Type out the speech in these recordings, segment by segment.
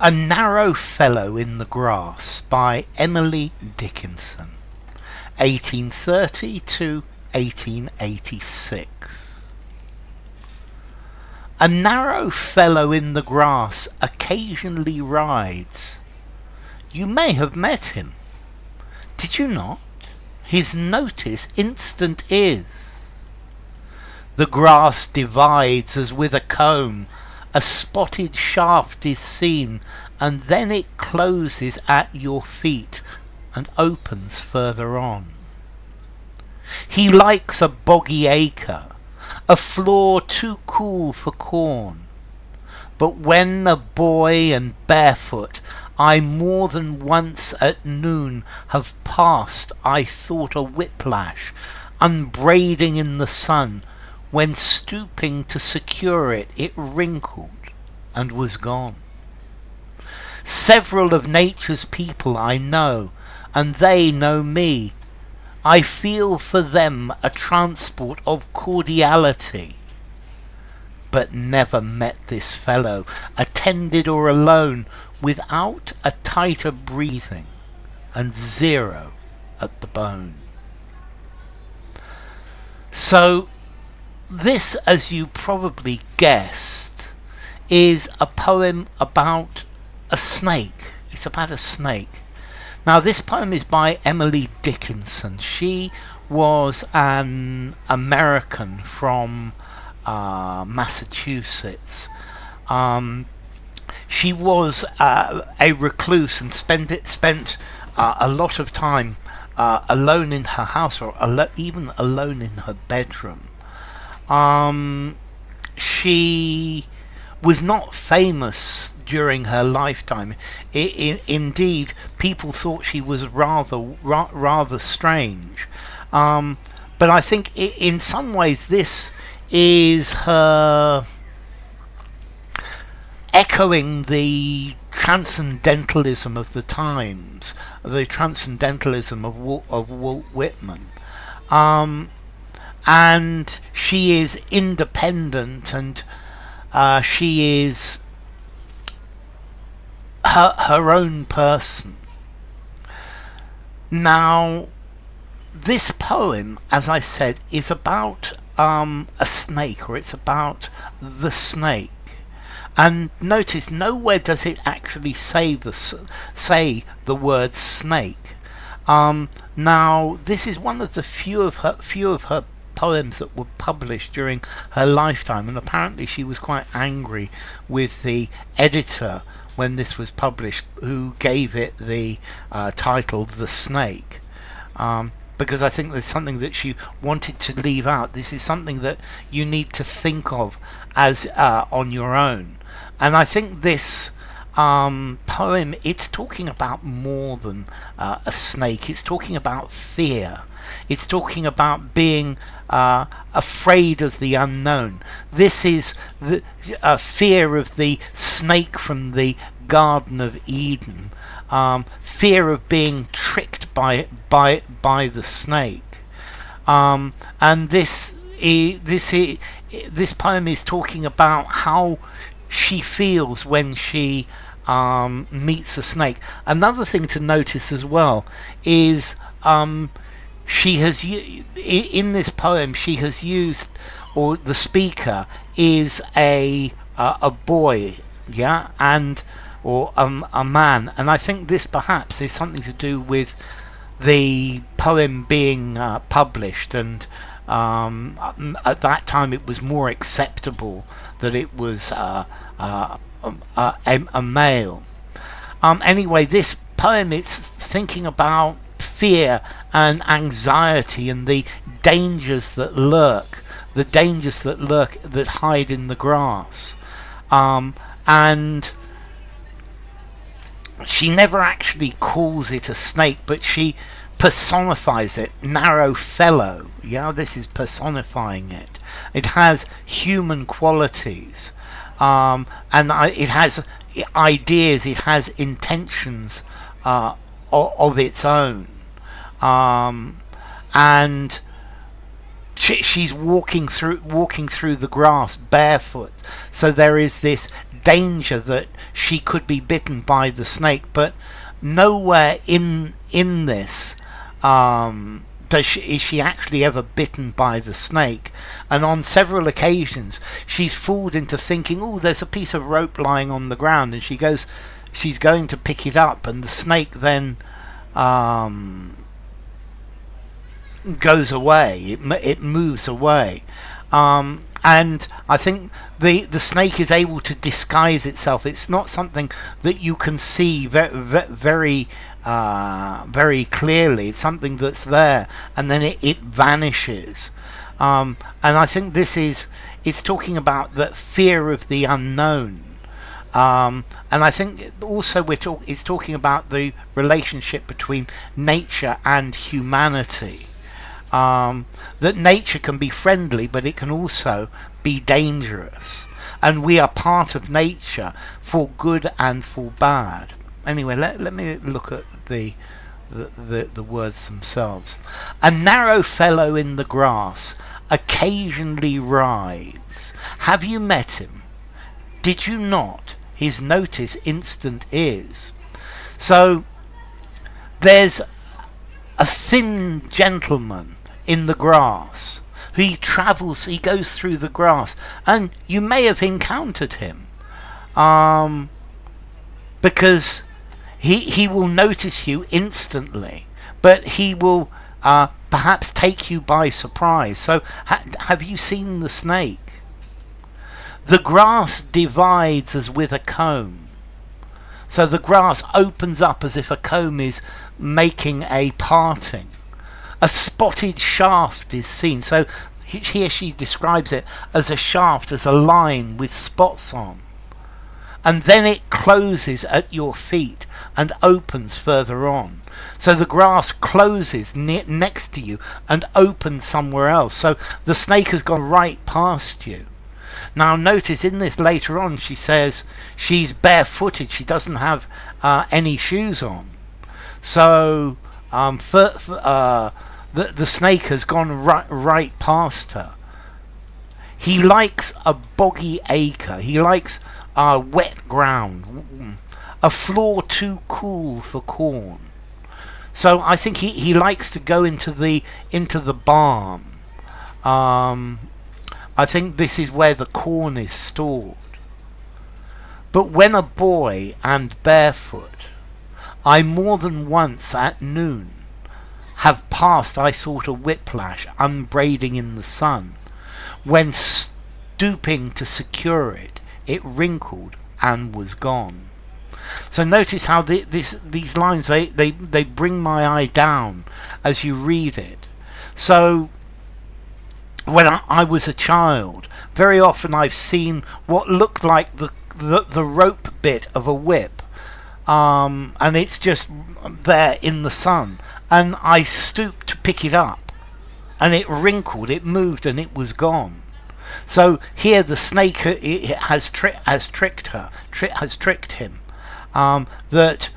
A Narrow Fellow in the Grass by Emily Dickinson, 1830 to 1886. A narrow fellow in the grass occasionally rides. You may have met him. Did you not? His notice instant is. The grass divides as with a comb, a spotted shaft is seen, and then it closes at your feet and opens further on. He likes a boggy acre, a floor too cool for corn. But when a boy and barefoot I more than once at noon have passed, I thought a whip lash, unbraiding in the sun, when stooping to secure it, it wrinkled and was gone. Several of nature's people I know, and they know me. I feel for them a transport of cordiality, but never met this fellow, attended or alone, without a tighter breathing, and zero at the bone. So, this, as you probably guessed, is a poem about a snake. It's about a snake. Now, this poem is by Emily Dickinson. She was an American from Massachusetts. She was a recluse and spent a lot of time alone in her house, or even alone in her bedroom. She was not famous during her lifetime. Indeed, people thought she was rather strange. But I think in some ways this is her echoing the transcendentalism of the times, the transcendentalism of Walt Whitman. And she is independent, and she is her own person. Now, this poem, as I said, is about a snake, or it's about the snake. And notice, nowhere does it actually say the word snake. Now, this is one of the few of her poems that were published during her lifetime, and apparently she was quite angry with the editor when this was published, who gave it the title The Snake, because I think there's something that she wanted to leave out. This is something that you need to think of as on your own. And I think this poem, it's talking about more than a snake. It's talking about fear. It's talking about being afraid of the unknown. This is the fear of the snake from the Garden of Eden. Fear of being tricked by the snake. And this poem is talking about how she feels when she meets a snake. Another thing to notice as well is she has in this poem she has used, or the speaker is a boy, yeah, and or a man, and I think this perhaps is something to do with the poem being published, and at that time it was more acceptable that it was a male. Anyway, this poem, it's thinking about fear and anxiety and the dangers that lurk, that hide in the grass. And she never actually calls it a snake, but she personifies it. Narrow fellow, yeah, this is personifying it. It has human qualities, and it has ideas, it has intentions of its own, and she's walking through the grass barefoot, so there is this danger that she could be bitten by the snake, but nowhere in this is she actually ever bitten by the snake. And on several occasions she's fooled into thinking, oh, there's a piece of rope lying on the ground, and she's going to pick it up, and the snake then goes away. It moves away. And I think the snake is able to disguise itself. It's not something that you can see very clearly. It's something that's there, and then it vanishes. And I think it's talking about the fear of the unknown. And I think also it's talking about the relationship between nature and humanity. That nature can be friendly, but it can also be dangerous, and we are part of nature for good and for bad. Anyway, let me look at the words themselves. A narrow fellow in the grass occasionally rides. Have you met him? Did you not? His notice instant is. So there's a thin gentleman in the grass. He goes through the grass, and you may have encountered him, because he will notice you instantly, but he will perhaps take you by surprise. So have you seen the snake? The grass divides as with a comb. So the grass opens up as if a comb is making a parting. A spotted shaft is seen. So here she describes it as a shaft, as a line with spots on. And then it closes at your feet and opens further on. So the grass closes next to you and opens somewhere else. So the snake has gone right past you. Now notice in this later on she says she's barefooted. She doesn't have any shoes on. So the snake has gone right past her. He likes a boggy acre. He likes wet ground, a floor too cool for corn. So I think he likes to go into the barn. I think this is where the corn is stored. But when a boy and barefoot, I more than once at noon have passed, I thought, a whip lash unbraiding in the sun. When stooping to secure it, it wrinkled and was gone. So notice how these lines, they bring my eye down as you read it. So when I was a child, very often I've seen what looked like the rope bit of a whip, and it's just there in the sun, and I stooped to pick it up, and it wrinkled, it moved, and it was gone. So here the snake has tricked him, that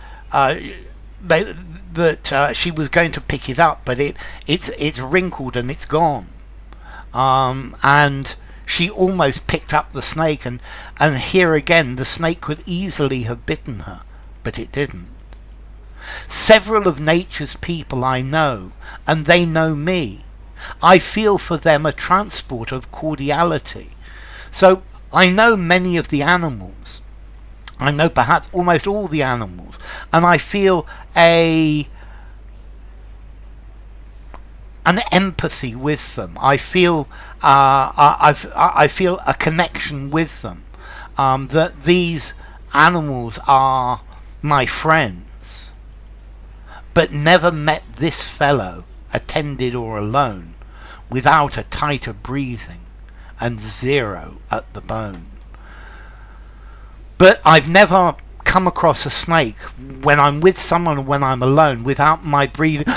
she was going to pick it up, but it's wrinkled and it's gone. And she almost picked up the snake, and here again the snake could easily have bitten her, but it didn't. Several of nature's people I know, and they know me. I feel for them a transport of cordiality. So I know many of the animals. I know perhaps almost all the animals, and I feel an empathy with them. I feel I feel a connection with them. That these animals are my friends, but never met this fellow, attended or alone, without a tighter breathing and zero at the bone. But I've never come across a snake when I'm with someone or when I'm alone without my breathing,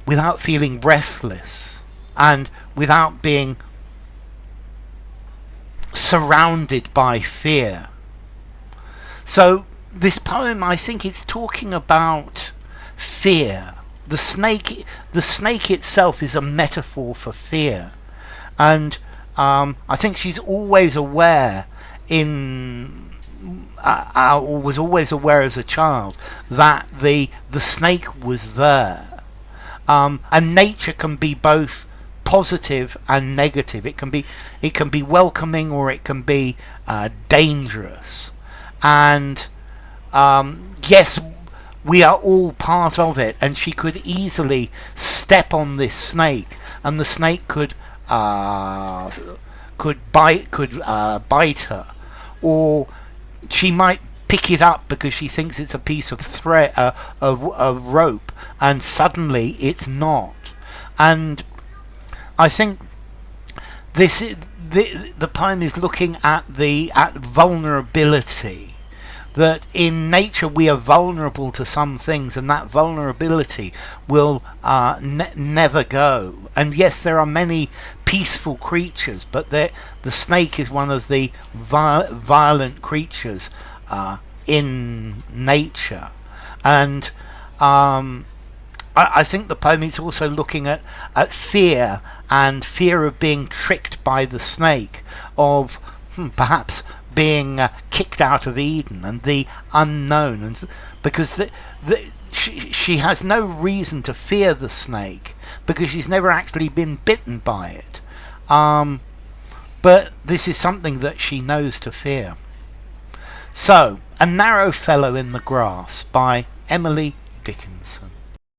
without feeling breathless, and without being surrounded by fear. So this poem, I think it's talking about fear. The snake itself is a metaphor for fear, and I think she's always aware in was always aware as a child that the snake was there. And nature can be both positive and negative. It can be welcoming, or it can be dangerous. And yes, we are all part of it. And she could easily step on this snake, and the snake could bite her, or she might pick it up because she thinks it's a piece of thread, of rope, and suddenly it's not. And I think the poem is looking at vulnerability. That in nature we are vulnerable to some things, and that vulnerability will never go. And yes, there are many peaceful creatures, but the snake is one of the violent creatures in nature. And I think the poem is also looking at fear, and fear of being tricked by the snake, of perhaps being kicked out of Eden, and the unknown. And because she has no reason to fear the snake, because she's never actually been bitten by it. But this is something that she knows to fear. So, A Narrow Fellow in the Grass by Emily Dickinson.